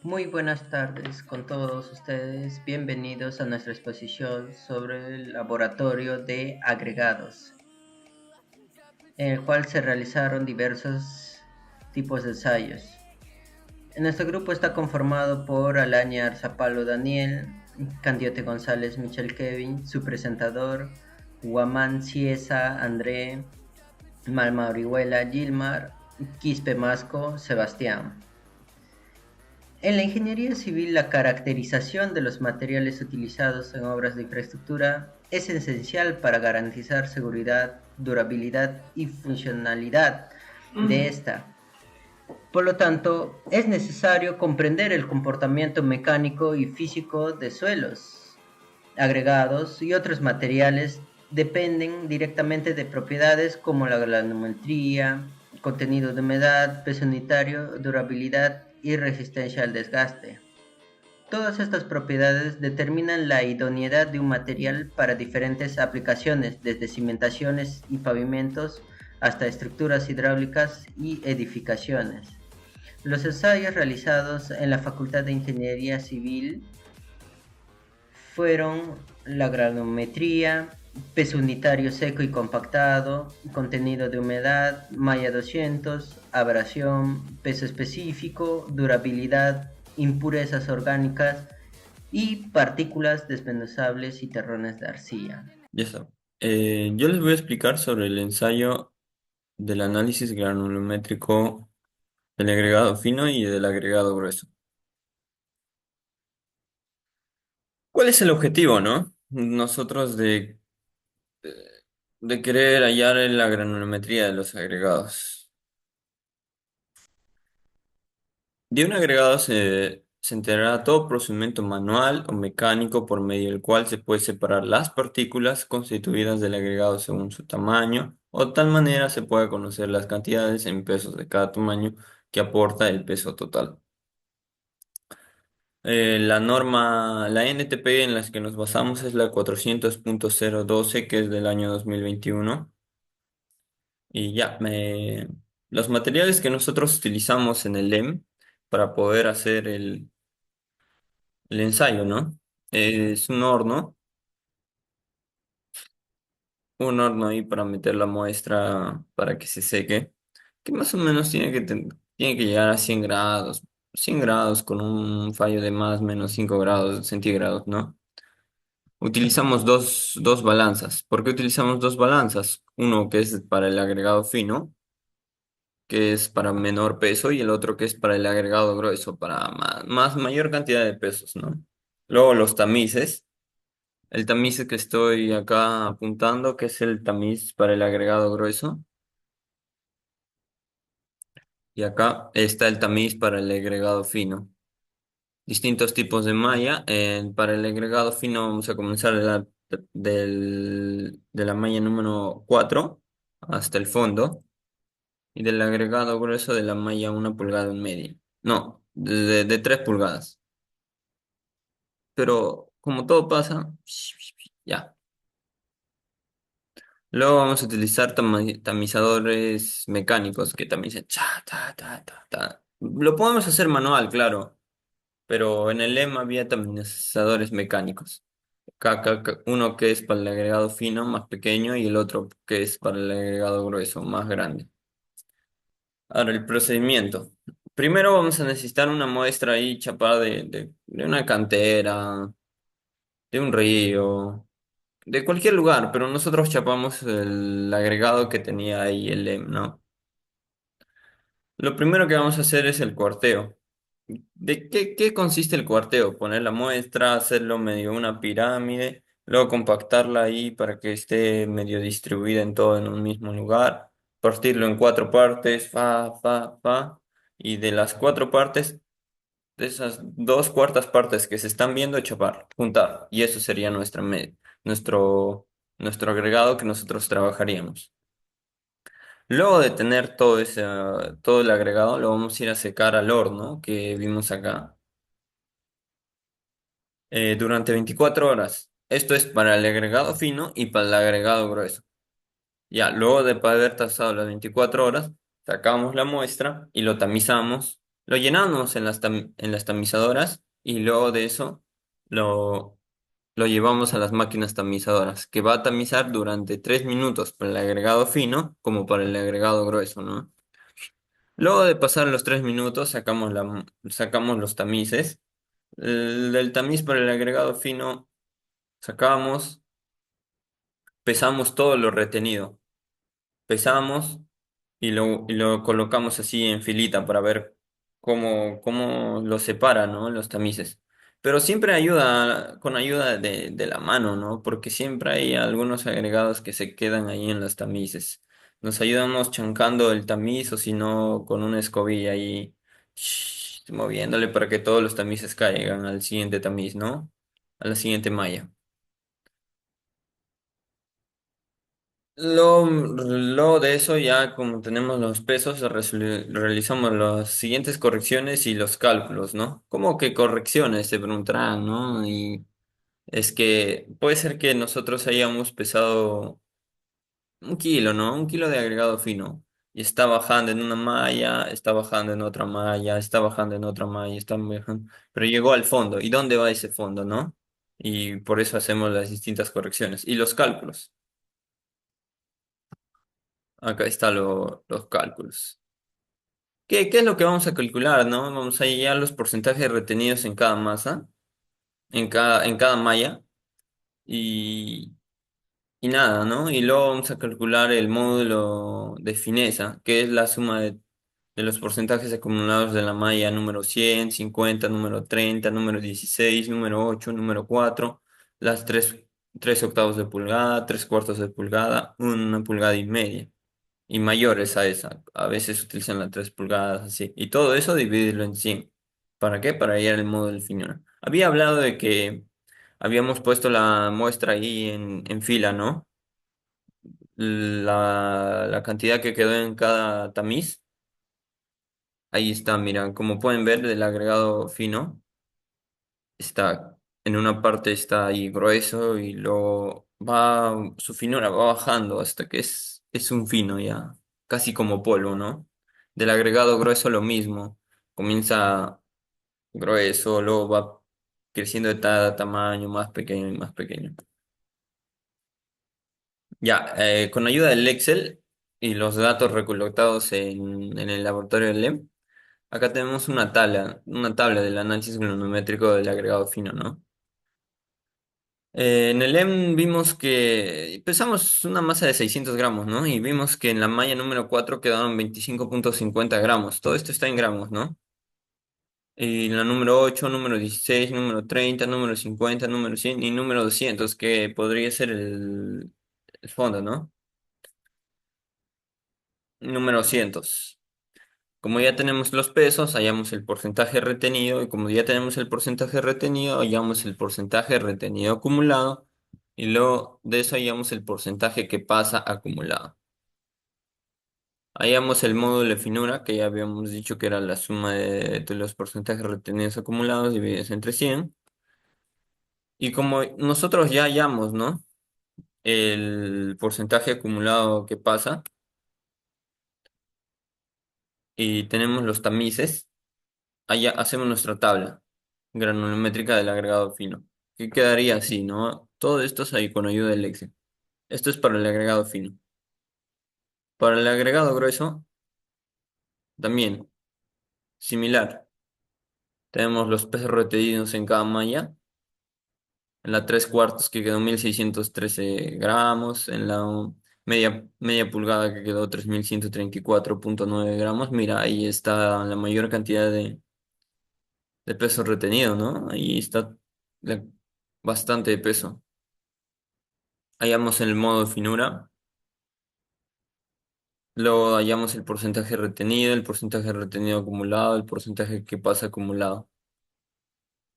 Muy buenas tardes con todos ustedes. Bienvenidos a nuestra exposición sobre el laboratorio de agregados, en el cual se realizaron diversos tipos de ensayos. Nuestro grupo está conformado por Alaña Arzapalo Daniel, Candiote González Michel Kevin, su presentador, Guamán Ciesa André, Malma Orihuela Gilmar, Quispe Masco Sebastián. En la ingeniería civil, la caracterización de los materiales utilizados en obras de infraestructura es esencial para garantizar seguridad, durabilidad y funcionalidad de esta. Por lo tanto, es necesario comprender el comportamiento mecánico y físico de suelos, agregados y otros materiales dependen directamente de propiedades como la granulometría, contenido de humedad, peso unitario, durabilidad y resistencia al desgaste. Todas estas propiedades determinan la idoneidad de un material para diferentes aplicaciones, desde cimentaciones y pavimentos hasta estructuras hidráulicas y edificaciones. Los ensayos realizados en la Facultad de Ingeniería Civil fueron la granulometría, peso unitario seco y compactado, contenido de humedad, malla 200, abrasión, peso específico, durabilidad, impurezas orgánicas y partículas desmenuzables y terrones de arcilla. Ya está. Yo les voy a explicar sobre el ensayo del análisis granulométrico del agregado fino y del agregado grueso. ¿Cuál es el objetivo, no? Nosotros de querer hallar la granulometría de los agregados. De un agregado se enterará todo procedimiento manual o mecánico por medio del cual se puede separar las partículas constituidas del agregado según su tamaño, o de tal manera se puede conocer las cantidades en pesos de cada tamaño que aporta el peso total. La norma, la NTP en la que nos basamos es la 400.012, que es del año 2021. Y ya, los materiales que nosotros utilizamos en el LEM para poder hacer el ensayo, ¿no? Es un horno ahí para meter la muestra para que se seque, que más o menos tiene que llegar a 100 grados, 100 grados con un fallo de más o menos 5 grados centígrados, ¿no? Utilizamos dos balanzas. ¿Por qué utilizamos dos balanzas? Uno que es para el agregado fino, que es para menor peso, y el otro que es para el agregado grueso, para mayor cantidad de pesos, ¿no? Luego los tamices. El tamiz que estoy acá apuntando, que es el tamiz para el agregado grueso. Y acá está el tamiz para el agregado fino. Distintos tipos de malla. Para el agregado fino vamos a comenzar de la malla número 4 hasta el fondo. Y del agregado grueso de la malla 1,5 pulgadas. No, de 3 pulgadas. Pero como todo pasa, ya. Luego vamos a utilizar tamizadores mecánicos que tamizan cha, ta, ta, ta, ta. Lo podemos hacer manual, claro, pero en el lema había tamizadores mecánicos. Uno que es para el agregado fino, más pequeño, y el otro que es para el agregado grueso, más grande. Ahora, el procedimiento. Primero vamos a necesitar una muestra ahí chapada de una cantera, de un río. De cualquier lugar, pero nosotros chapamos el agregado que tenía ahí el LEM, ¿no? Lo primero que vamos a hacer es el cuarteo. ¿De qué consiste el cuarteo? Poner la muestra, hacerlo medio una pirámide, luego compactarla ahí para que esté medio distribuida en todo en un mismo lugar, partirlo en cuatro partes, fa, y de las cuatro partes, de esas dos cuartas partes que se están viendo, chapar, juntar, y eso sería nuestro, nuestro agregado que nosotros trabajaríamos. Luego de tener todo el agregado, lo vamos a ir a secar al horno que vimos acá durante 24 horas. Esto es para el agregado fino y para el agregado grueso. Ya, luego de haber pasado las 24 horas, sacamos la muestra y lo tamizamos Lo llenamos en en las tamizadoras y luego de eso lo, lo llevamos a las máquinas tamizadoras, que va a tamizar durante 3 minutos para el agregado fino como para el agregado grueso, ¿no? Luego de pasar los 3 minutos, sacamos los tamices. Del tamiz para el agregado fino, sacamos, pesamos todo lo retenido. Pesamos y lo colocamos así en filita para ver cómo lo separa, ¿no? Los tamices. Pero siempre ayuda, con ayuda de la mano, ¿no? Porque siempre hay algunos agregados que se quedan ahí en los tamices. Nos ayudamos chancando el tamiz o si no, con una escobilla ahí, moviéndole para que todos los tamices caigan al siguiente tamiz, ¿no? A la siguiente malla. Luego de eso, ya como tenemos los pesos, realizamos las siguientes correcciones y los cálculos, ¿no? ¿Cómo que correcciones? Se preguntarán, ¿no? Y es que puede ser que nosotros hayamos pesado 1 kilo, ¿no? 1 kilo de agregado fino. Y está bajando en una malla, está bajando en otra malla, está bajando en otra malla, está bajando. Pero llegó al fondo. ¿Y dónde va ese fondo, no? Y por eso hacemos las distintas correcciones. Y los cálculos. Acá están los cálculos. ¿Qué es lo que vamos a calcular, no? Vamos a hallar los porcentajes retenidos en cada masa, en cada malla, y, y nada, ¿no? Y luego vamos a calcular el módulo de fineza, que es la suma de los porcentajes acumulados de la malla número 100, 50, número 30, número 16, número 8, número 4, las 3 octavos de pulgada, 3 cuartos de pulgada, 1,5 pulgadas y mayores a esa. A veces utilizan las 3 pulgadas, así. Y todo eso dividirlo en 100. ¿Para qué? Para hallar el modo del finura. Había hablado de que habíamos puesto la muestra ahí en fila, ¿no? La cantidad que quedó en cada tamiz. Ahí está, mira, como pueden ver, del agregado fino. Está, en una parte está ahí grueso y luego su finura va bajando hasta que es un fino ya, casi como polvo, ¿no? Del agregado grueso lo mismo, comienza grueso, luego va creciendo de cada tamaño, más pequeño y más pequeño. Ya, con ayuda del Excel y los datos recolectados en el laboratorio del LEM, acá tenemos una tabla del análisis granulométrico del agregado fino, ¿no? En el EM vimos que pesamos una masa de 600 gramos, ¿no? Y vimos que en la malla número 4 quedaron 25,50 gramos. Todo esto está en gramos, ¿no? Y la número 8, número 16, número 30, número 50, número 100 y número 200, que podría ser el fondo, ¿no? Número 200. Como ya tenemos los pesos, hallamos el porcentaje retenido y como ya tenemos el porcentaje retenido, hallamos el porcentaje retenido acumulado y luego de eso hallamos el porcentaje que pasa acumulado. Hallamos el módulo de finura, que ya habíamos dicho que era la suma de los porcentajes retenidos acumulados divididos entre 100. Y como nosotros ya hallamos, ¿no? El porcentaje acumulado que pasa y tenemos los tamices, allá hacemos nuestra tabla granulométrica del agregado fino, que quedaría así, ¿no? Todo esto es ahí con ayuda del Excel. Esto es para el agregado fino. Para el agregado grueso, también, similar. Tenemos los pesos retenidos en cada malla. En la 3 cuartos que quedó 1.613 gramos. En la media pulgada que quedó 3.134,9 gramos. Mira, ahí está la mayor cantidad de peso retenido, ¿no? Ahí está la- bastante de peso. Hallamos el modo finura, luego hallamos el porcentaje retenido acumulado, el porcentaje que pasa acumulado.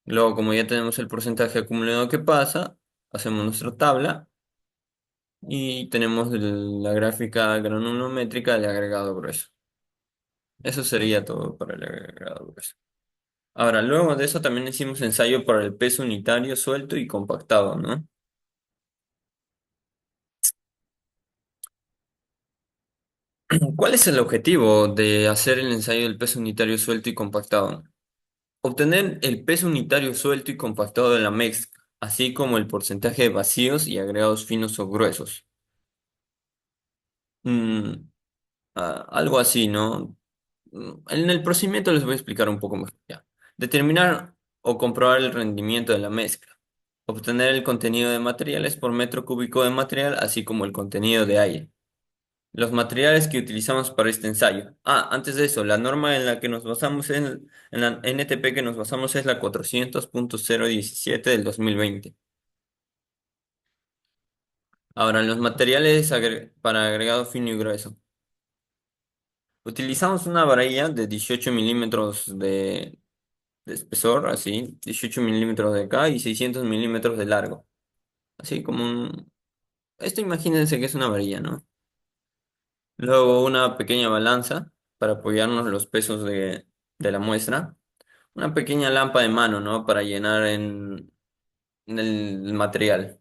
Luego, como ya tenemos el porcentaje acumulado que pasa, hacemos nuestra tabla y tenemos la gráfica granulométrica del agregado grueso. Eso sería todo para el agregado grueso. Ahora, luego de eso también hicimos ensayo para el peso unitario suelto y compactado, ¿no? ¿Cuál es el objetivo de hacer el ensayo del peso unitario suelto y compactado? Obtener el peso unitario suelto y compactado de la mezcla, así como el porcentaje de vacíos y agregados finos o gruesos. Mm, algo así, ¿no? En el procedimiento les voy a explicar un poco mejor. Ya. Determinar o comprobar el rendimiento de la mezcla. Obtener el contenido de materiales por metro cúbico de material, así como el contenido de aire. Los materiales que utilizamos para este ensayo. Antes de eso, la norma en la que nos basamos en la NTP que nos basamos es la 400.017 del 2020. Ahora, los materiales para agregado fino y grueso. Utilizamos una varilla de 18 milímetros de espesor, así, 18 milímetros de acá y 600 milímetros de largo. Así como un... Esto imagínense que es una varilla, ¿no? Luego una pequeña balanza para apoyarnos los pesos de la muestra. Una pequeña lampa de mano, ¿no? Para llenar en el material.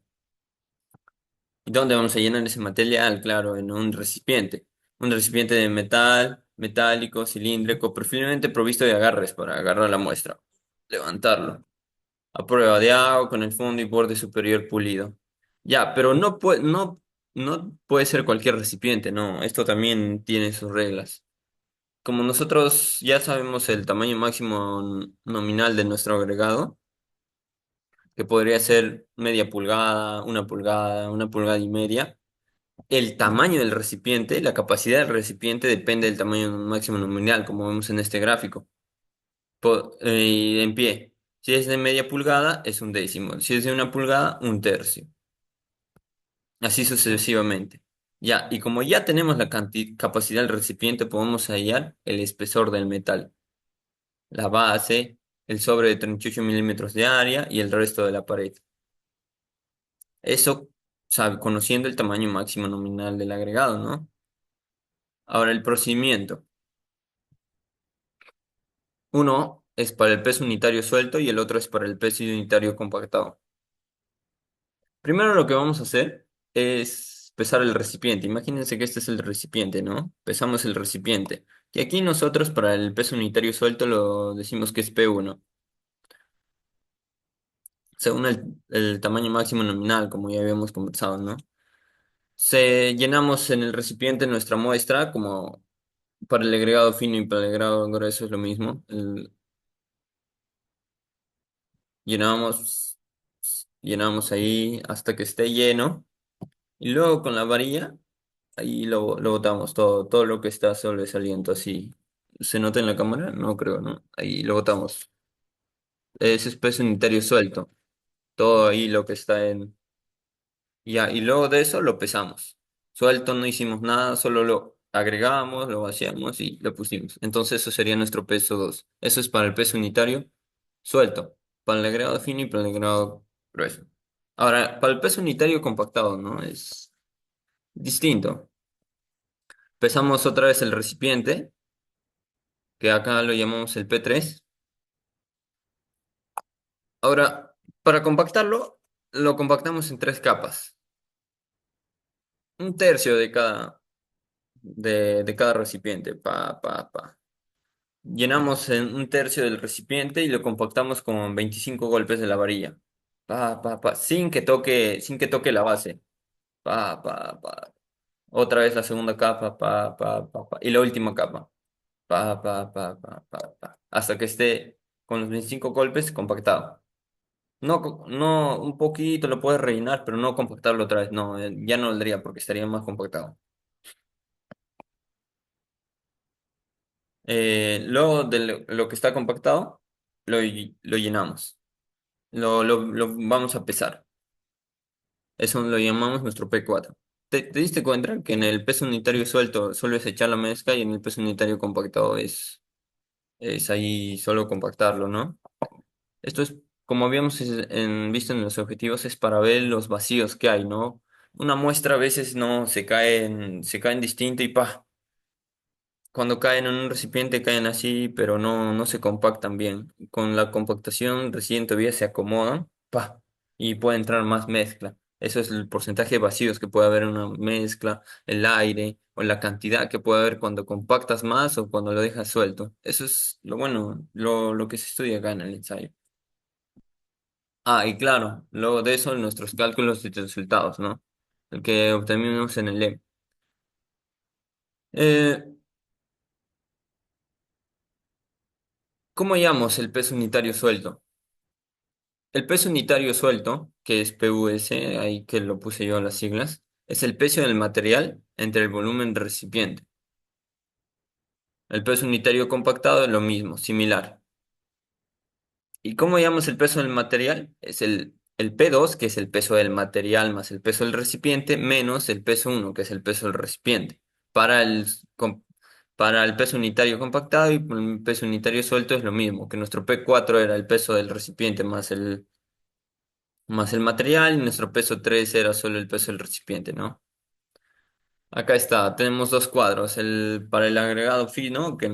¿Y dónde vamos a llenar ese material? Claro, en un recipiente. Un recipiente de metal, metálico, cilíndrico, preferiblemente provisto de agarres para agarrar la muestra. Levantarlo. A prueba de agua, con el fondo y borde superior pulido. Ya, pero no puede ser cualquier recipiente, no. Esto también tiene sus reglas. Como nosotros ya sabemos el tamaño máximo nominal de nuestro agregado, que podría ser media pulgada, una pulgada y media. El tamaño del recipiente, la capacidad del recipiente depende del tamaño máximo nominal, como vemos en este gráfico. Y en pie. Si es de media pulgada, es un décimo. Si es de una pulgada, un tercio. Así sucesivamente. Ya, y como ya tenemos la capacidad del recipiente, podemos hallar el espesor del metal, la base, el sobre de 38 milímetros de área y el resto de la pared. Eso, conociendo el tamaño máximo nominal del agregado, ¿no? Ahora el procedimiento. Uno es para el peso unitario suelto y el otro es para el peso unitario compactado. Primero lo que vamos a hacer es pesar el recipiente. Imagínense que este es el recipiente, ¿no? Pesamos el recipiente. Y aquí nosotros para el peso unitario suelto lo decimos que es P1, según el tamaño máximo nominal, como ya habíamos conversado, ¿no? Llenamos en el recipiente nuestra muestra, como para el agregado fino y para el agregado grueso es lo mismo. Llenamos, llenamos ahí hasta que esté lleno. Y luego con la varilla, ahí lo botamos todo lo que está sobresaliendo así. ¿Se nota en la cámara? No creo, ¿no? Ahí lo botamos. Es espeso unitario suelto. Todo ahí lo que está en. Ya, y luego de eso lo pesamos. Suelto no hicimos nada, solo lo agregamos, lo vaciamos y lo pusimos. Entonces eso sería nuestro peso 2. Eso es para el peso unitario suelto, para el agregado fino y para el agregado grueso. Ahora, para el peso unitario compactado, ¿no? Es distinto. Pesamos otra vez el recipiente, que acá lo llamamos el P3. Ahora, para compactarlo, lo compactamos en tres capas. Un tercio de cada recipiente. Pa. Llenamos en un tercio del recipiente y lo compactamos con 25 golpes de la varilla. Pa. Sin que toque la base. Pa. Otra vez la segunda capa, pa. Y la última capa. Pa. Hasta que esté con los 25 golpes compactado. No, no, un poquito lo puedes rellenar, pero no compactarlo otra vez. No, ya no valdría porque estaría más compactado. Luego de lo que está compactado, lo llenamos. Lo vamos a pesar. Eso lo llamamos nuestro P4. ¿Te diste cuenta que en el peso unitario suelto solo es echar la mezcla y en el peso unitario compactado es ahí solo compactarlo, ¿no? Esto es, como habíamos visto en los objetivos, es para ver los vacíos que hay, ¿no? Una muestra a veces no se caen distinto y pa. Cuando caen en un recipiente caen así, pero no se compactan bien. Con la compactación recién todavía se acomodan, pa, y puede entrar más mezcla. Eso es el porcentaje de vacíos que puede haber en una mezcla, el aire o la cantidad que puede haber cuando compactas más o cuando lo dejas suelto. Eso es lo bueno, lo que se estudia acá en el ensayo. Ah, y claro, luego de eso nuestros cálculos de resultados, ¿no? El que obtenemos en el LEM. Eh, ¿Cómo llamamos el peso unitario suelto? El peso unitario suelto, que es PUS, ahí que lo puse yo las siglas, es el peso del material entre el volumen del recipiente. El peso unitario compactado es lo mismo, similar. ¿Y cómo llamamos el peso del material? Es el P2, que es el peso del material más el peso del recipiente, menos el peso 1, que es el peso del recipiente. Para el, com- para el peso unitario compactado y el peso unitario suelto es lo mismo, que nuestro P4 era el peso del recipiente más el material y nuestro peso 3 era solo el peso del recipiente, ¿no? Acá está, tenemos dos cuadros, para el agregado fino que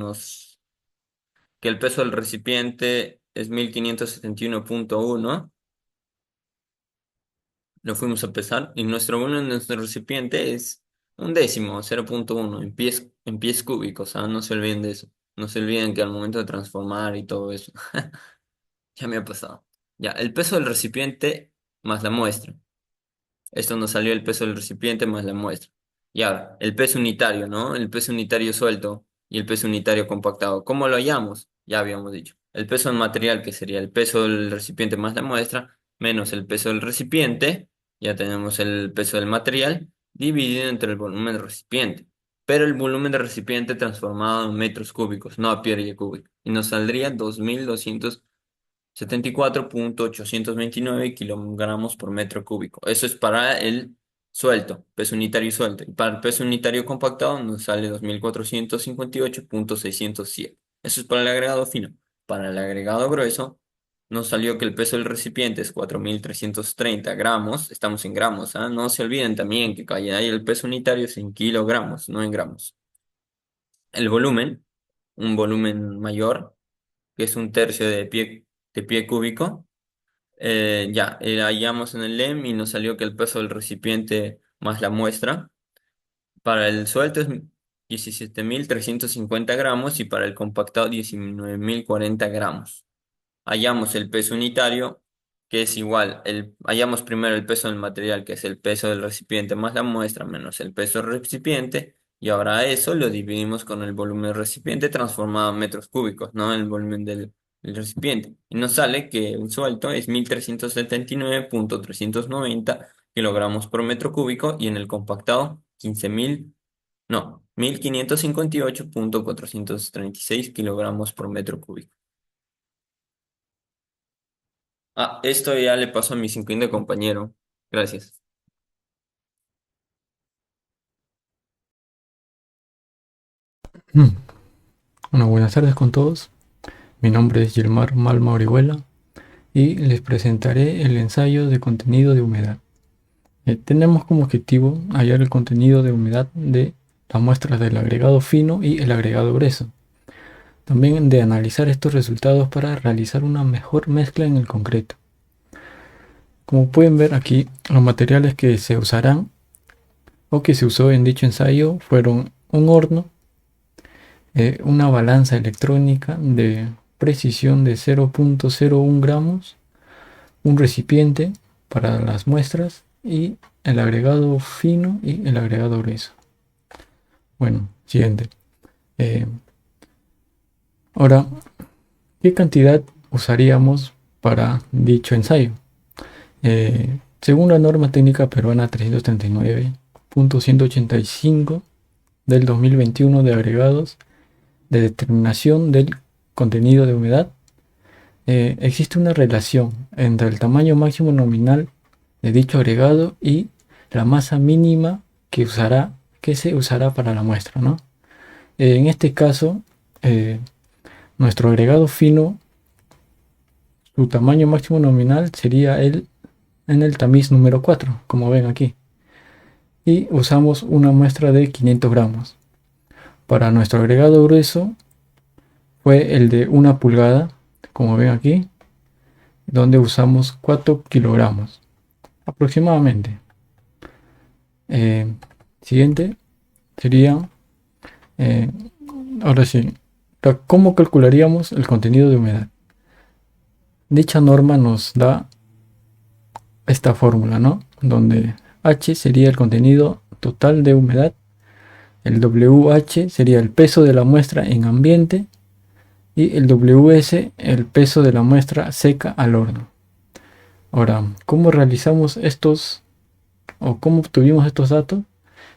el peso del recipiente es 1571,1, lo fuimos a pesar y nuestro volumen de nuestro recipiente es un décimo, 0,1 en pies cúbicos, ¿ah? No se olviden de eso, no se olviden que al momento de transformar y todo eso, ya me ha pasado. Ya, el peso del recipiente más la muestra. Esto nos salió el peso del recipiente más la muestra. Y ahora, el peso unitario, ¿no? El peso unitario suelto y el peso unitario compactado. ¿Cómo lo hallamos? Ya habíamos dicho. El peso del material, que sería el peso del recipiente más la muestra, menos el peso del recipiente, ya tenemos el peso del material, dividido entre el volumen del recipiente. Pero el volumen del recipiente transformado en metros cúbicos, no a piedra cúbica. Y nos saldría 2.274,829 kilogramos por metro cúbico. Eso es para el suelto, peso unitario suelto. Y para el peso unitario compactado nos sale 2.458,607. Eso es para el agregado fino. Para el agregado grueso nos salió que el peso del recipiente es 4.330 gramos. Estamos en gramos, ¿ah? No se olviden también que ahí el peso unitario es en kilogramos, no en gramos. El volumen, un volumen mayor, que es un tercio de pie cúbico. Hallamos en el LEM y nos salió que el peso del recipiente más la muestra. Para el suelto es 17.350 gramos y para el compactado 19.040 gramos. Hallamos el peso unitario, que es igual. Hallamos primero el peso del material, que es el peso del recipiente más la muestra, menos el peso del recipiente. Y ahora eso lo dividimos con el volumen del recipiente transformado en metros cúbicos, ¿no? El volumen del recipiente. Y nos sale que el suelto es 1.379,390 kilogramos por metro cúbico y en el compactado 15.000, no, 1.558,436 kilogramos por metro cúbico. Ah, esto ya le pasó a mi 50 compañero. Gracias. Mm. Bueno, buenas tardes con todos. Mi nombre es Gilmar Malma Orihuela y les presentaré el ensayo de contenido de humedad. Tenemos como objetivo hallar el contenido de humedad de las muestras del agregado fino y el agregado grueso. También de analizar estos resultados para realizar una mejor mezcla en el concreto. Como pueden ver aquí, los materiales que se usarán o que se usó en dicho ensayo fueron un horno, una balanza electrónica de precisión de 0,01 gramos, un recipiente para las muestras y el agregado fino y el agregado grueso. Bueno, siguiente. Eh, Ahora, ¿qué cantidad usaríamos para dicho ensayo? Según la norma técnica peruana 339.185 del 2021 de agregados de determinación del contenido de humedad, existe una relación entre el tamaño máximo nominal de dicho agregado y la masa mínima que se usará para la muestra, ¿no? En este caso, nuestro agregado fino, su tamaño máximo nominal sería en el tamiz número 4, como ven aquí. Y usamos una muestra de 500 gramos. Para nuestro agregado grueso fue el de 1 pulgada, como ven aquí, donde usamos 4 kilogramos aproximadamente. Eh, Siguiente sería, eh, ahora sí, ¿cómo calcularíamos el contenido de humedad? Dicha norma nos da esta fórmula, ¿no? Donde H sería el contenido total de humedad, el WH sería el peso de la muestra en ambiente y el WS el peso de la muestra seca al horno. Ahora, ¿cómo realizamos estos o cómo obtuvimos estos datos?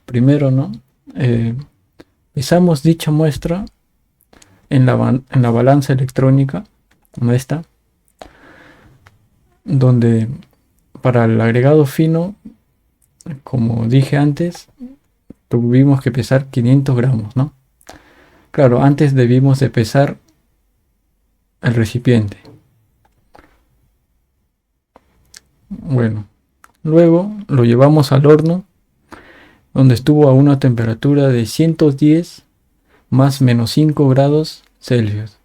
Primero, ¿no? Eh, Pesamos dicha muestra en la balanza electrónica, ¿no? Esta, donde para el agregado fino, como dije antes, tuvimos que pesar 500 gramos, ¿no? Claro, antes debimos de pesar el recipiente. Bueno, luego lo llevamos al horno, donde estuvo a una temperatura de 110 más menos 5 grados Celsius.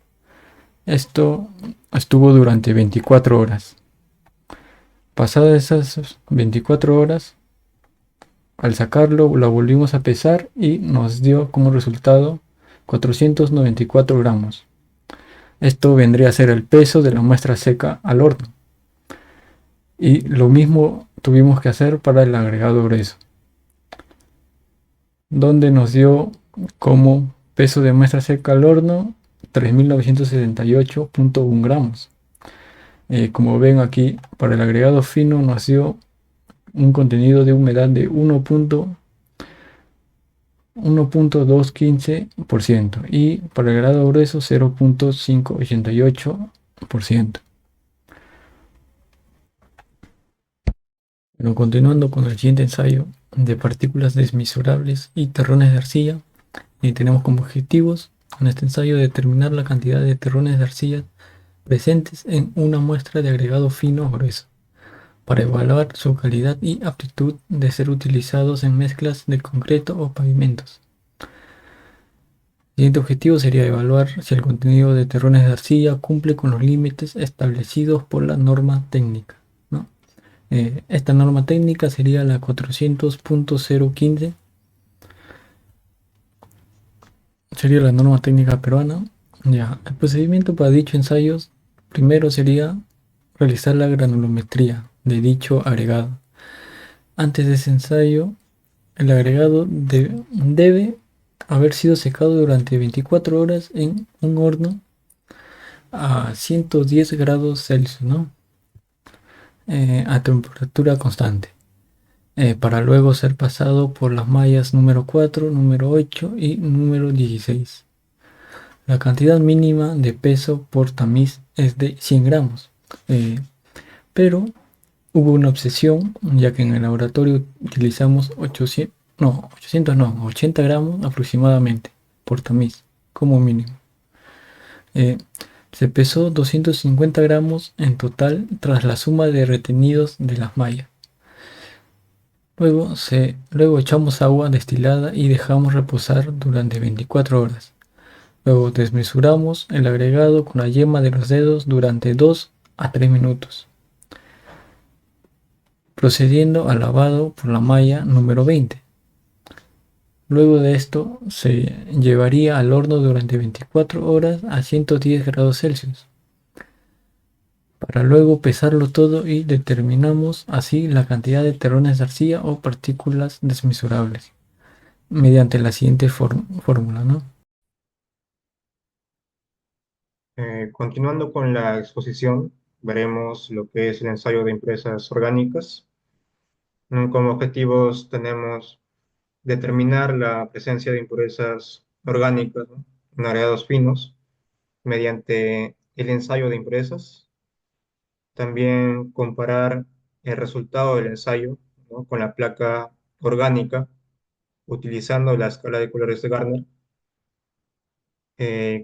Esto estuvo durante 24 horas. Pasadas esas 24 horas, al sacarlo lo volvimos a pesar y nos dio como resultado 494 gramos. Esto vendría a ser el peso de la muestra seca al horno. Y lo mismo tuvimos que hacer para el agregado grueso, donde nos dio como peso de muestra seca al horno 3.978.1 gramos. Como ven aquí, para el agregado fino nos dio un contenido de humedad de 1.215% y para el grado grueso 0.588%. Bueno, continuando con el siguiente ensayo de partículas desmisurables y terrones de arcilla, y tenemos como objetivos en este ensayo determinar la cantidad de terrones de arcilla presentes en una muestra de agregado fino o grueso, para evaluar su calidad y aptitud de ser utilizados en mezclas de concreto o pavimentos. El siguiente objetivo sería evaluar si el contenido de terrones de arcilla cumple con los límites establecidos por la norma técnica, ¿no? Esta norma técnica sería la 400.015, sería la norma técnica peruana. Ya, el procedimiento para dicho ensayo primero sería realizar la granulometría de dicho agregado. Antes de ese ensayo, el agregado debe haber sido secado durante 24 horas en un horno a 110 grados Celsius, ¿no? A temperatura constante, para luego ser pasado por las mallas número 4, número 8 y número 16. La cantidad mínima de peso por tamiz es de 100 gramos, pero hubo una obsesión, ya que en el laboratorio utilizamos 80 gramos aproximadamente por tamiz, como mínimo. Se pesó 250 gramos en total tras la suma de retenidos de las mallas. Luego echamos agua destilada y dejamos reposar durante 24 horas. Luego desmesuramos el agregado con la yema de los dedos durante 2 a 3 minutos, procediendo al lavado por la malla número 20. Luego de esto se llevaría al horno durante 24 horas a 110 grados Celsius, para luego pesarlo todo y determinamos así la cantidad de terrones de arcilla o partículas desmesurables mediante la siguiente fórmula, ¿no? Continuando con la exposición, veremos lo que es el ensayo de impresas orgánicas. Como objetivos tenemos determinar la presencia de impurezas orgánicas, ¿no?, en agregados finos mediante el ensayo de impurezas. También comparar el resultado del ensayo, ¿no?, con la placa orgánica utilizando la escala de colores de Gardner.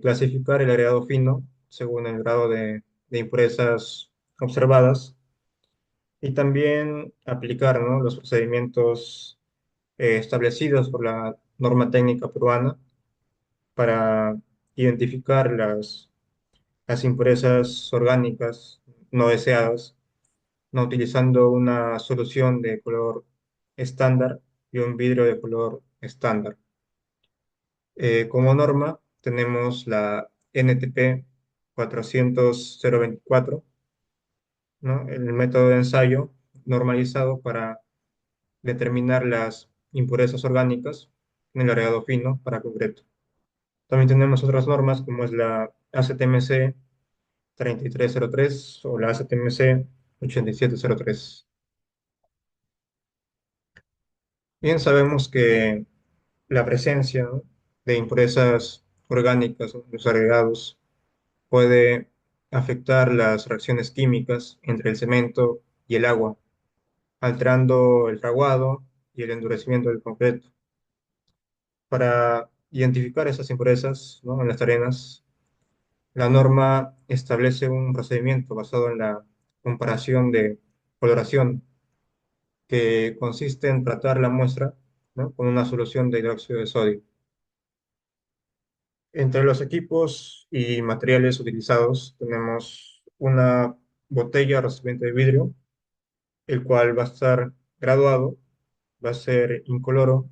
Clasificar el agregado fino según el grado de impurezas observadas y también aplicar, ¿no?, los procedimientos establecidos por la norma técnica peruana para identificar las impurezas orgánicas no deseadas, no utilizando una solución de color estándar y un vidrio de color estándar. Como norma tenemos la NTP 400-024, ¿no? El método de ensayo normalizado para determinar las impurezas orgánicas en el agregado fino para concreto. También tenemos otras normas como es la ACTMC 3303 o la ACTMC 8703. Bien, sabemos que la presencia, ¿no?, de impurezas orgánicas en los agregados puede afectar las reacciones químicas entre el cemento y el agua, alterando el fraguado y el endurecimiento del concreto. Para identificar esas impurezas, ¿no?, en las arenas, la norma establece un procedimiento basado en la comparación de coloración, que consiste en tratar la muestra, ¿no?, con una solución de hidróxido de sodio. Entre los equipos y materiales utilizados tenemos una botella recipiente de vidrio, el cual va a estar graduado, va a ser incoloro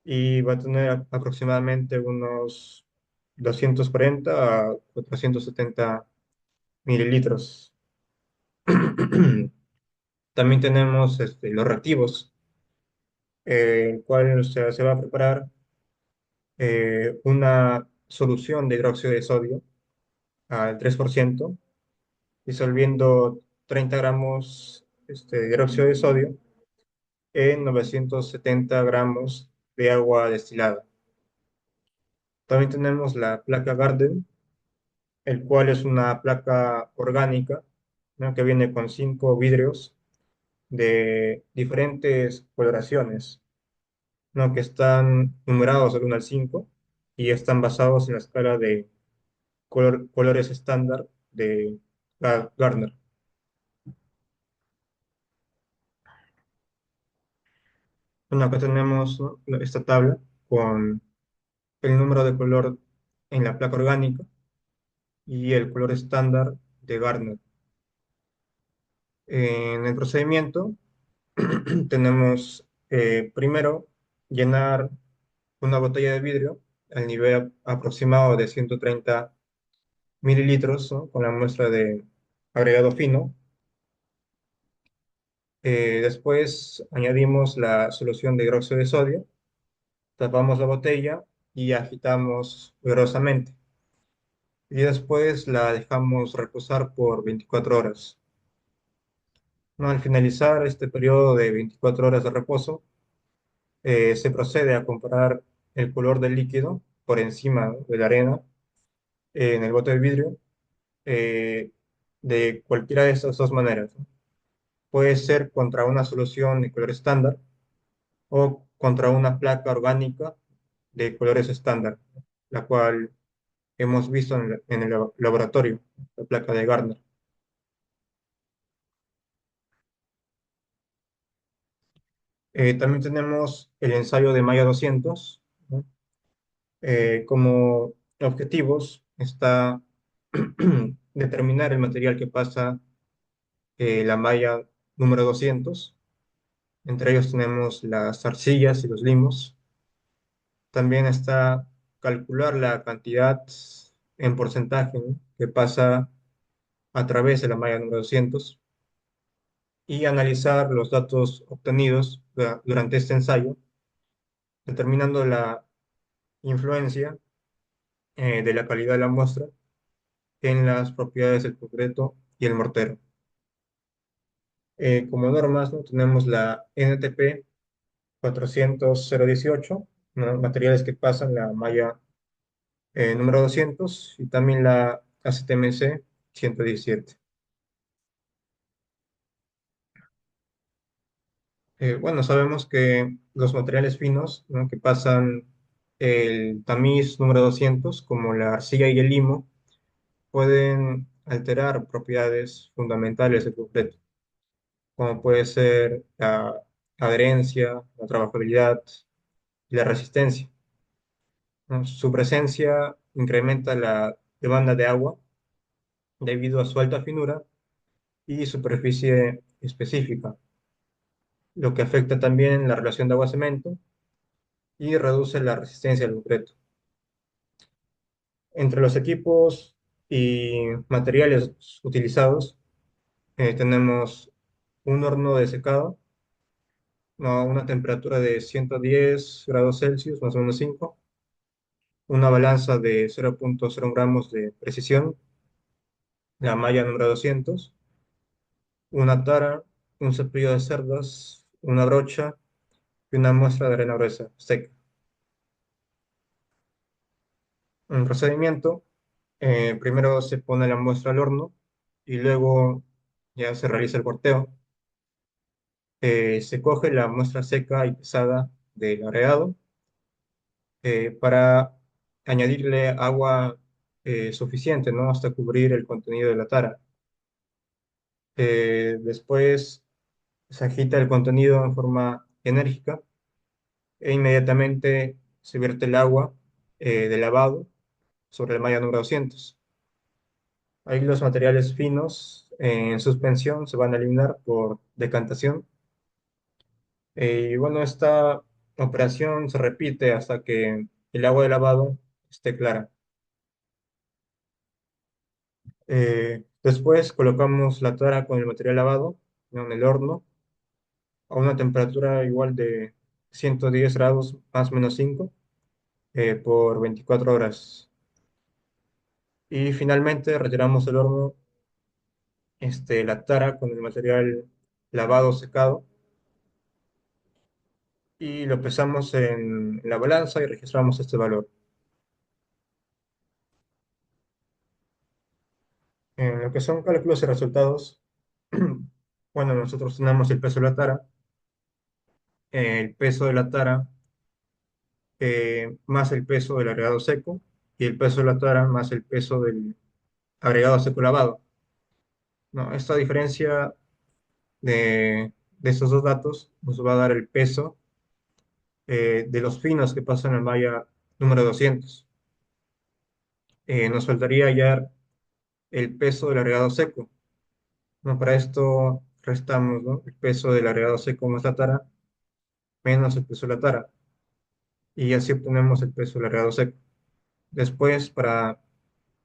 y va a tener aproximadamente unos 240 a 470 mililitros. También tenemos los reactivos, el cual se va a preparar una solución de hidróxido de sodio al 3%, disolviendo 30 gramos de hidróxido de sodio en 970 gramos de agua destilada. También tenemos la placa Garden, el cual es una placa orgánica, ¿no?, que viene con 5 vidrios de diferentes coloraciones, ¿no?, que están numerados del 1 al 5 y están basados en la escala de colores estándar de Gardner. Bueno, acá tenemos, ¿no?, esta tabla con el número de color en la placa orgánica y el color estándar de Gardner. En el procedimiento tenemos primero llenar una botella de vidrio al nivel aproximado de 130 mililitros, ¿no?, con la muestra de agregado fino. Después añadimos la solución de hidróxido de sodio, tapamos la botella y agitamos vigorosamente. Y después la dejamos reposar por 24 horas. ¿No? Al finalizar este periodo de 24 horas de reposo, se procede a comparar el color del líquido por encima, ¿no?, de la arena en el bote de vidrio, eh, de cualquiera de estas dos maneras, ¿no? Puede ser contra una solución de color estándar o contra una placa orgánica de colores estándar, la cual hemos visto en el laboratorio, la placa de Gardner. También tenemos el ensayo de Maya 200, ¿no? Como objetivos está determinar el material que pasa la malla número 200. Entre ellos tenemos las arcillas y los limos. También está calcular la cantidad en porcentaje, ¿no?, que pasa a través de la malla número 200 y analizar los datos obtenidos durante este ensayo, determinando la influencia de la calidad de la muestra en las propiedades del concreto y el mortero. Como normas, ¿no?, tenemos la NTP 400-018, ¿no?, materiales que pasan la malla número 200, y también la ACTMC 117. Bueno, sabemos que los materiales finos, ¿no?, que pasan el tamiz número 200, como la arcilla y el limo, pueden alterar propiedades fundamentales del concreto, como puede ser la adherencia, la trabajabilidad y la resistencia, ¿no? Su presencia incrementa la demanda de agua debido a su alta finura y superficie específica, lo que afecta también la relación de agua-cemento y reduce la resistencia al concreto. Entre los equipos y materiales utilizados, tenemos un horno de secado a una temperatura de 110 grados Celsius, más o menos 5, una balanza de 0,0 gramos de precisión, la malla número 200, una tara, un cepillo de cerdas, una brocha y una muestra de arena gruesa seca. En procedimiento, primero se pone la muestra al horno y luego ya se realiza el corteo. Se coge la muestra seca y pesada del agregado para añadirle agua suficiente, ¿no? Hasta cubrir el contenido de la tara. Después se agita el contenido en forma enérgica e inmediatamente se vierte el agua de lavado sobre la malla número 200. Ahí los materiales finos en suspensión se van a eliminar por decantación. Y bueno, esta operación se repite hasta que el agua de lavado esté clara. Después colocamos la tara con el material lavado, ¿no?, en el horno a una temperatura igual de 110 grados más o menos 5 por 24 horas. Y finalmente retiramos del horno la tara con el material lavado secado y lo pesamos en la balanza y registramos este valor. En lo que son cálculos y resultados, bueno, nosotros tenemos el peso de la tara, el peso de la tara más el peso del agregado seco y el peso de la tara más el peso del agregado seco lavado. ¿No? Esta diferencia de estos dos datos nos va a dar el peso de los finos que pasan en malla número 200. Nos faltaría hallar el peso del agregado seco. ¿No? Para esto restamos, ¿no?, el peso del agregado seco más la tara menos el peso de la tara y así obtenemos el peso del agregado seco. Después, para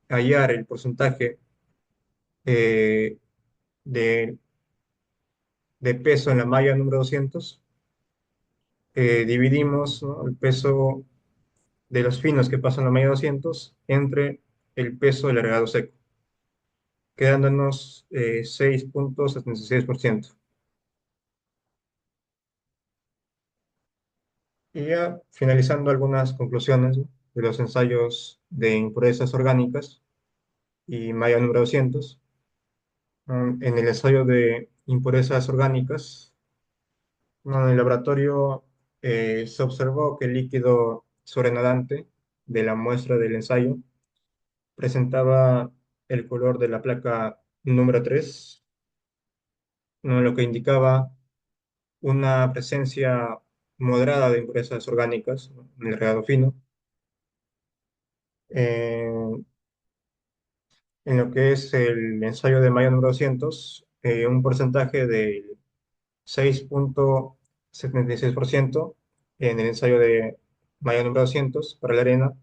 hallar el porcentaje eh, de, de peso en la malla número 200, dividimos, ¿no?, el peso de los finos que pasan la malla 200 entre el peso del agregado seco, quedándonos 6,76%. Y ya finalizando algunas conclusiones, ¿no?, de los ensayos de impurezas orgánicas y malla número 200. En el ensayo de impurezas orgánicas, en el laboratorio se observó que el líquido sobrenadante de la muestra del ensayo presentaba el color de la placa número 3, ¿no?, lo que indicaba una presencia moderada de impurezas orgánicas, ¿no?, en el regado fino. Eh, en lo que es el ensayo de mayo número 200, un porcentaje del 6,76% en el ensayo de mayo número 200 para la arena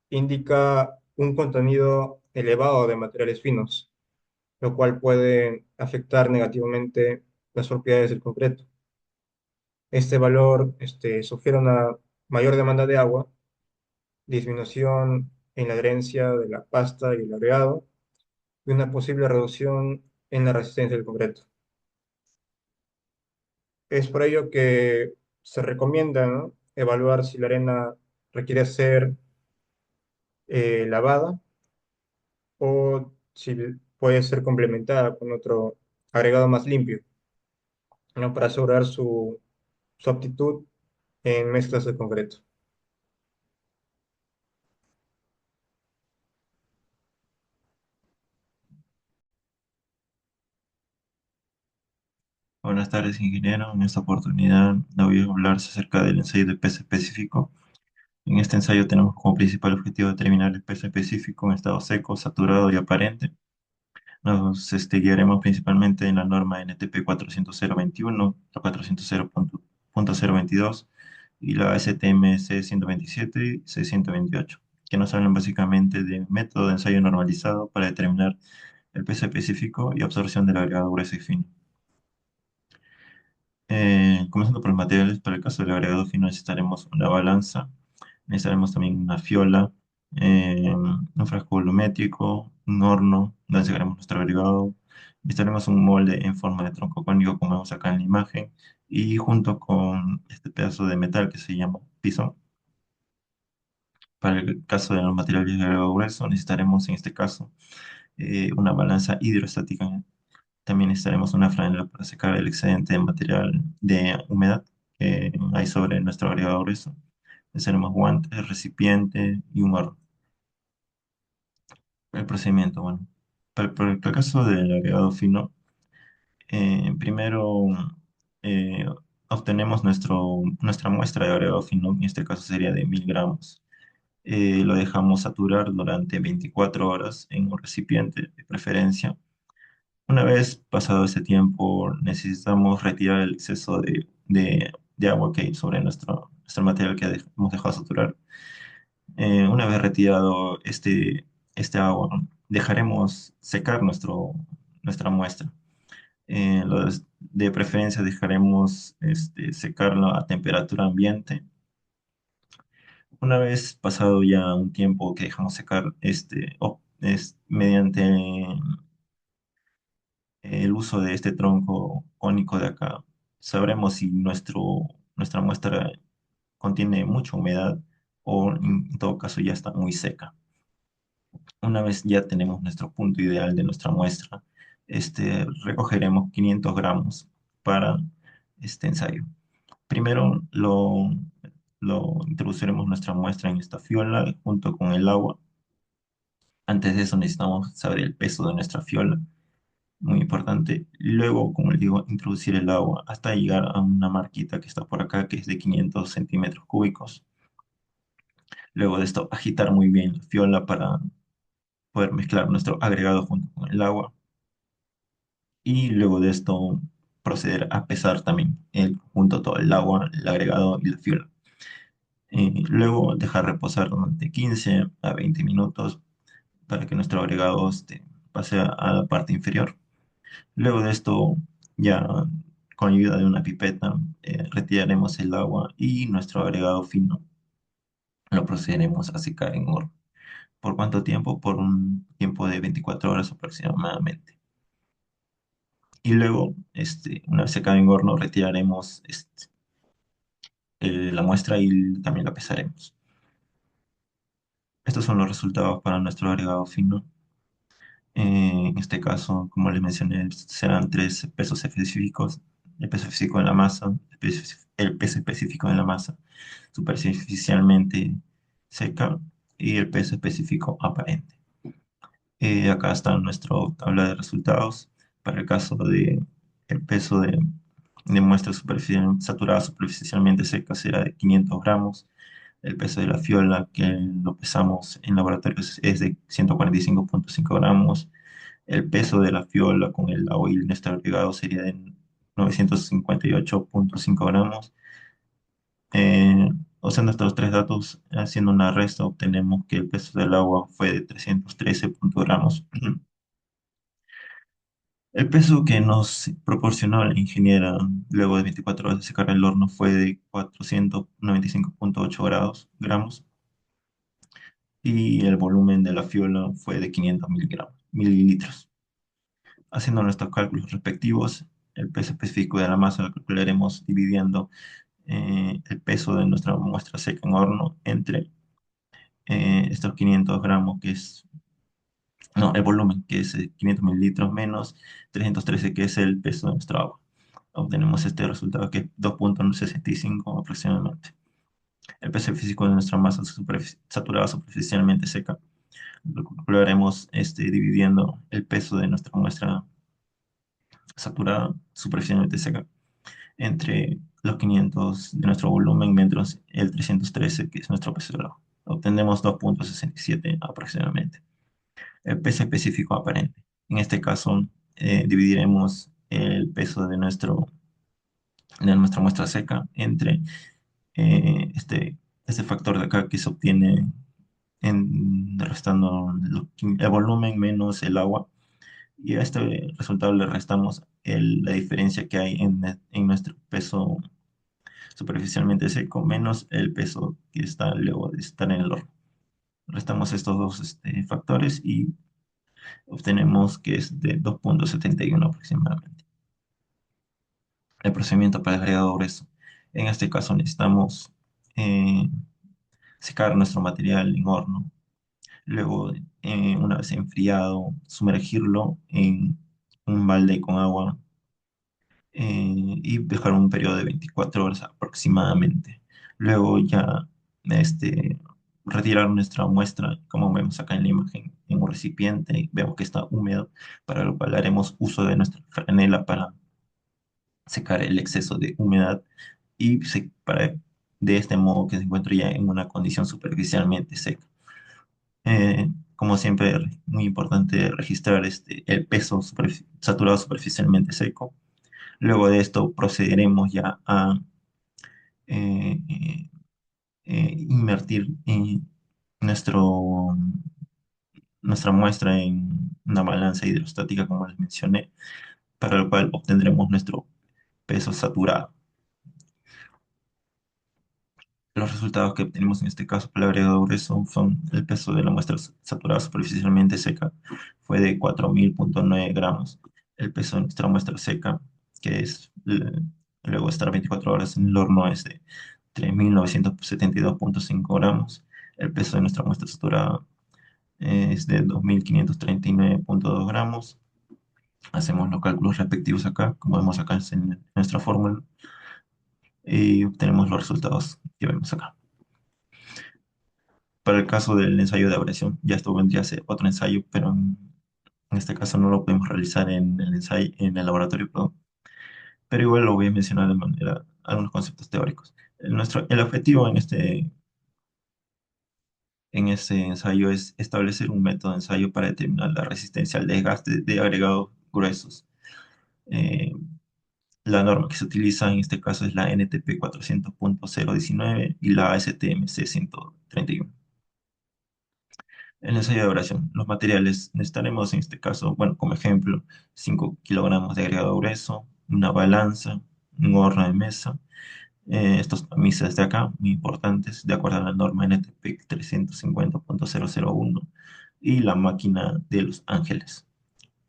indica un contenido elevado de materiales finos, lo cual puede afectar negativamente las propiedades del concreto. Este valor sugiere una mayor demanda de agua, disminución en la adherencia de la pasta y el agregado, y una posible reducción en la resistencia del concreto. Es por ello que se recomienda, ¿no?, evaluar si la arena requiere ser lavada o si puede ser complementada con otro agregado más limpio, ¿no?, para asegurar su aptitud en mezclas de concreto. Buenas tardes, ingeniero. En esta oportunidad le voy a hablar acerca del ensayo de peso específico. En este ensayo tenemos como principal objetivo determinar el peso específico en estado seco, saturado y aparente Nos guiaremos principalmente en la norma NTP 400.021, la 400.022 y la STM C127 y C128, que nos hablan básicamente de método de ensayo normalizado para determinar el peso específico y absorción del agregado grueso y fino. Comenzando por los materiales, para el caso del agregado fino necesitaremos una balanza, necesitaremos también una fiola, un frasco volumétrico, un horno donde sacaremos nuestro agregado, necesitaremos un molde en forma de tronco cónico como vemos acá en la imagen y junto con este pedazo de metal que se llama piso. Para el caso de los materiales de agregado grueso necesitaremos en este caso una balanza hidrostática. También necesitaremos una franela para secar el excedente de material de humedad que hay sobre nuestro agregado grueso. Necesitaremos guantes, recipiente y un horno. El procedimiento, bueno. Para el caso del agregado fino, primero eh, obtenemos nuestra muestra de agregado fino, en este caso sería de 1000 gramos. Lo dejamos saturar durante 24 horas en un recipiente de preferencia. Una vez pasado ese tiempo, necesitamos retirar el exceso de agua que hay sobre nuestro material que hemos dejado saturar. Una vez retirado este agua, dejaremos secar nuestra muestra. De preferencia dejaremos secarlo a temperatura ambiente. Una vez pasado ya un tiempo que dejamos secar, mediante el uso de este tronco cónico de acá, sabremos si nuestra muestra contiene mucha humedad o en todo caso ya está muy seca. Una vez ya tenemos nuestro punto ideal de nuestra muestra, recogeremos 500 gramos para este ensayo. Primero lo introduciremos nuestra muestra en esta fiola junto con el agua. Antes de eso necesitamos saber el peso de nuestra fiola, muy importante. Luego, como les digo, introducir el agua hasta llegar a una marquita que está por acá, que es de 500 centímetros cúbicos. Luego de esto, agitar muy bien la fiola para poder mezclar nuestro agregado junto con el agua. Y luego de esto, proceder a pesar también junto todo el agua, el agregado y la fiola. Luego, dejar reposar durante 15 a 20 minutos para que nuestro agregado pase a la parte inferior. Luego de esto, ya con ayuda de una pipeta, retiraremos el agua y nuestro agregado fino lo procederemos a secar en horno. ¿Por cuánto tiempo? Por un tiempo de 24 horas aproximadamente. Y luego, una vez secado en horno, retiraremos la muestra y también la pesaremos. Estos son los resultados para nuestro agregado fino. En este caso, como les mencioné, serán tres pesos específicos: el peso físico de la masa, el peso específico de la masa superficialmente seca y el peso específico aparente. Acá está nuestra tabla de resultados. Para el caso de el peso de muestra saturada superficialmente seca será de 500 gramos. El peso de la fiola, que lo pesamos en laboratorio, es de 145,5 gramos. El peso de la fiola con el agua y nuestro agregado sería de 958,5 gramos. Usando estos tres datos, haciendo una resta, obtenemos que el peso del agua fue de 313 gramos. El peso que nos proporcionó la ingeniera luego de 24 horas de secar el horno fue de 495,8 gramos y el volumen de la fiola fue de 500 mililitros. Haciendo nuestros cálculos respectivos, el peso específico de la masa lo calcularemos dividiendo el peso de nuestra muestra seca en horno entre estos 500 gramos, que es, no, el volumen, que es 500 mililitros menos 313, que es el peso de nuestra agua. Obtenemos este resultado que es 2,65 aproximadamente. El peso físico de nuestra masa saturada superficialmente seca lo calcularemos dividiendo el peso de nuestra muestra saturada superficialmente seca entre los 500 de nuestro volumen menos el 313, que es nuestro peso del agua. Obtenemos 2,67 aproximadamente. El peso específico aparente. En este caso, dividiremos el peso de nuestra muestra seca entre este factor de acá que se obtiene restando el volumen menos el agua. Y a este resultado le restamos la diferencia que hay en nuestro peso superficialmente seco menos el peso que está luego de estar en el horno. Restamos estos dos factores y obtenemos que es de 2,71 aproximadamente. El procedimiento para el agregado grueso. En este caso necesitamos eh, secar nuestro material en horno. Luego, una vez enfriado, sumergirlo en un balde con agua y dejar un periodo de 24 horas aproximadamente. Luego ya retirar nuestra muestra, como vemos acá en la imagen, en un recipiente, vemos que está húmedo, para lo cual haremos uso de nuestra franela para secar el exceso de humedad y de este modo que se encuentre ya en una condición superficialmente seca. Como siempre, muy importante registrar el peso saturado superficialmente seco. Luego de esto procederemos ya a eh, eh, invertir nuestro, nuestra muestra en una balanza hidrostática, como les mencioné, para lo cual obtendremos nuestro peso saturado. Los resultados que obtenemos en este caso para el agregado grueso son el peso de la muestra saturada superficialmente seca fue de 4.000,9 gramos. El peso de nuestra muestra seca, que es luego de estar 24 horas en el horno, es de 3.972,5 gramos. El peso de nuestra muestra saturada es de 2.539,2 gramos. Hacemos los cálculos respectivos acá, como vemos acá en nuestra fórmula, y obtenemos los resultados que vemos acá. Para el caso del ensayo de abrasión, ya esto vendría a ser otro ensayo, pero en este caso no lo podemos realizar en el ensayo, en el laboratorio, perdón. Pero igual lo voy a mencionar de manera, algunos conceptos teóricos. El objetivo en este ensayo es establecer un método de ensayo para determinar la resistencia al desgaste de agregados gruesos. Eh, la norma que se utiliza en este caso es la NTP 400.019 y la ASTM C 131. El ensayo de abrasión. Los materiales necesitaremos en este caso, bueno, como ejemplo, 5 kilogramos de agregado grueso, una balanza, un horno de mesa, estos tamices de acá, muy importantes, de acuerdo a la norma NTP 350.001 y la máquina de los ángeles,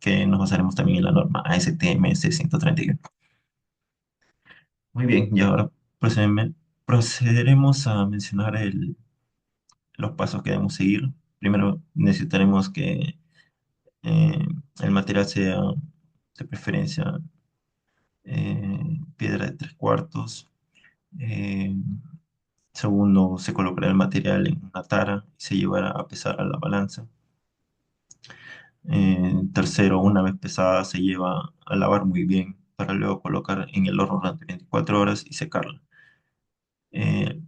que nos basaremos también en la norma ASTM C 131. Muy bien, y ahora procederemos a mencionar los pasos que debemos seguir. Primero necesitaremos que eh, el material sea de preferencia piedra de 3/4. Eh, Segundo, se colocará el material en una tara y se llevará a pesar a la balanza. Tercero, una vez pesada, se lleva a lavar muy bien para luego colocar en el horno durante 24 horas y secarla.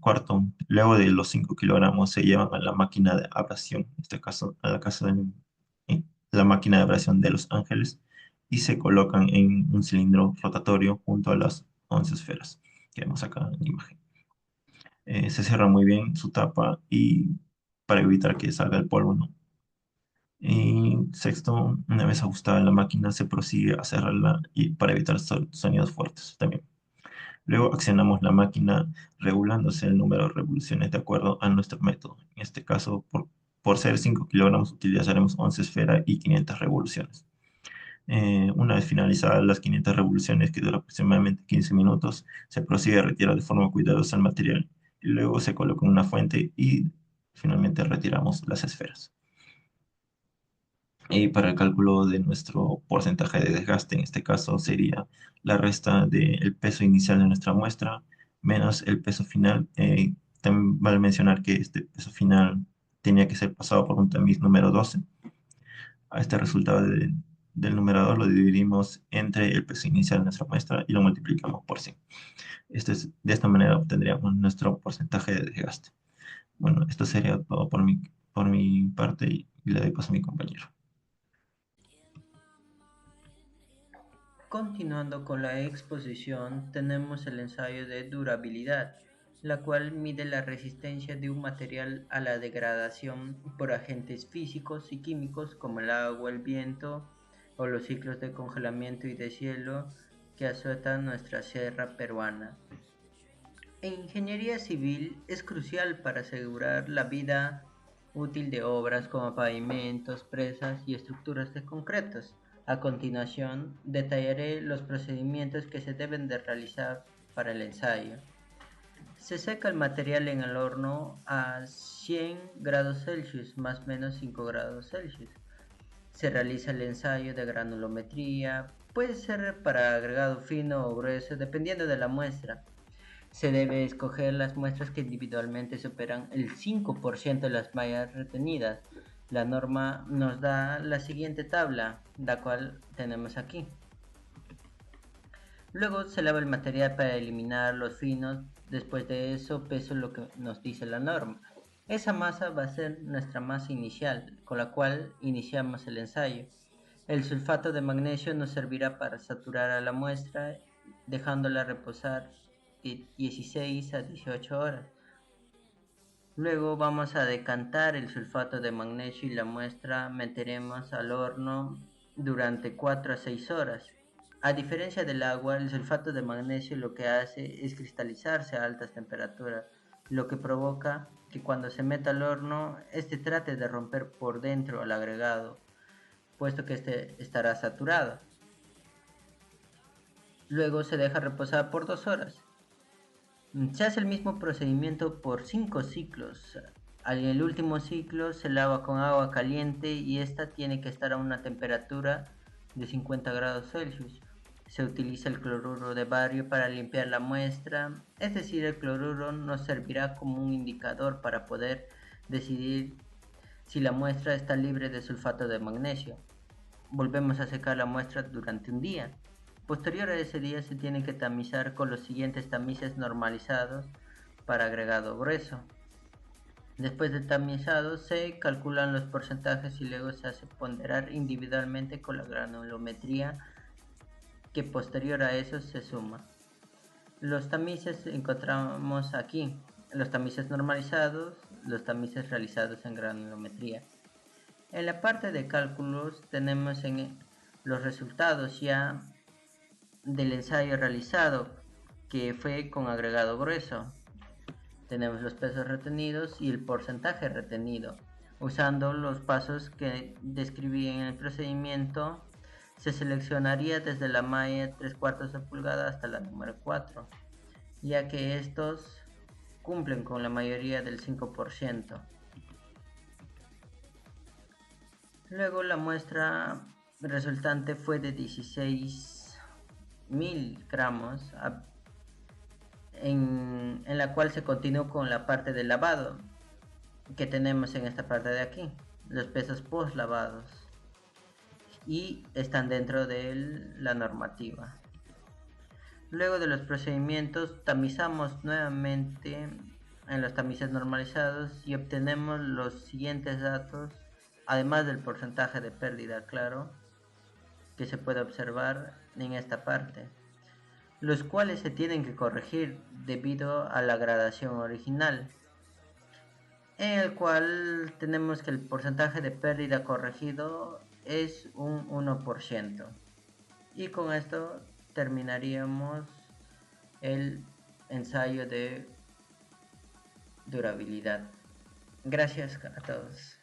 Cuarto, luego de los 5 kilogramos se llevan a la máquina de abrasión, en este caso a la casa en la máquina de abrasión de Los Ángeles, y se colocan en un cilindro rotatorio junto a las 11 esferas que vemos acá en la imagen. Se cierra muy bien su tapa y para evitar que salga el polvo, ¿no? Y sexto, una vez ajustada la máquina, se prosigue a cerrarla y para evitar sonidos fuertes también. Luego accionamos la máquina regulándose el número de revoluciones de acuerdo a nuestro método. En este caso, por ser 5 kilogramos, utilizaremos 11 esferas y 500 revoluciones. Una vez finalizadas las 500 revoluciones, que dura aproximadamente 15 minutos, se procede a retirar de forma cuidadosa el material y luego se coloca una fuente y finalmente retiramos las esferas. Y para el cálculo de nuestro porcentaje de desgaste, en este caso sería la resta del peso inicial de nuestra muestra menos el peso final. También vale mencionar que este peso final tenía que ser pasado por un tamiz número 12. A este resultado del numerador lo dividimos entre el peso inicial de nuestra muestra y lo multiplicamos por 100. De esta manera obtendríamos nuestro porcentaje de desgaste. Bueno, esto sería todo por mi parte y le doy paso a mi compañero. Continuando con la exposición, tenemos el ensayo de durabilidad, la cual mide la resistencia de un material a la degradación por agentes físicos y químicos como el agua, el viento o los ciclos de congelamiento y deshielo que azotan nuestra sierra peruana. En ingeniería civil es crucial para asegurar la vida útil de obras como pavimentos, presas y estructuras de concretos. A continuación, detallaré los procedimientos que se deben de realizar para el ensayo. Se seca el material en el horno a 100 grados Celsius, más o menos 5 grados Celsius. Se realiza el ensayo de granulometría, puede ser para agregado fino o grueso, dependiendo de la muestra. Se debe escoger las muestras que individualmente superan el 5% de las mallas retenidas. La norma nos da la siguiente tabla, la cual tenemos aquí. Luego se lava el material para eliminar los finos. Después de eso peso lo que nos dice la norma. Esa masa va a ser nuestra masa inicial, con la cual iniciamos el ensayo. El sulfato de magnesio nos servirá para saturar a la muestra, dejándola reposar de 16 a 18 horas. Luego vamos a decantar el sulfato de magnesio y la muestra meteremos al horno durante 4 a 6 horas. A diferencia del agua, el sulfato de magnesio lo que hace es cristalizarse a altas temperaturas, lo que provoca que cuando se meta al horno, este trate de romper por dentro al agregado, puesto que este estará saturado. Luego se deja reposar por 2 horas. Se hace el mismo procedimiento por 5 ciclos. En el último ciclo se lava con agua caliente y esta tiene que estar a una temperatura de 50 grados Celsius. Se utiliza el cloruro de bario para limpiar la muestra, es decir, el cloruro nos servirá como un indicador para poder decidir si la muestra está libre de sulfato de magnesio. Volvemos a secar la muestra durante un día. Posterior a ese día se tiene que tamizar con los siguientes tamices normalizados para agregado grueso. Después de tamizado se calculan los porcentajes y luego se hace ponderar individualmente con la granulometría, que posterior a eso se suma. Los tamices encontramos aquí, los tamices normalizados, los tamices realizados en granulometría. En la parte de cálculos tenemos los resultados ya del ensayo realizado, que fue con agregado grueso. Tenemos los pesos retenidos y el porcentaje retenido. Usando los pasos que describí en el procedimiento, se seleccionaría desde la malla 3/4 de pulgada hasta la número 4, ya que estos cumplen con la mayoría del 5%. Luego la muestra resultante fue de 16.000 gramos, en la cual se continuó con la parte del lavado que tenemos en esta parte de aquí, los pesos post lavados, y están dentro de la normativa. Luego de los procedimientos tamizamos nuevamente en los tamices normalizados y obtenemos los siguientes datos, además del porcentaje de pérdida, claro, que se puede observar en esta parte, los cuales se tienen que corregir debido a la gradación original, en el cual tenemos que el porcentaje de pérdida corregido es un 1%. Y con esto terminaríamos el ensayo de durabilidad. Gracias a todos.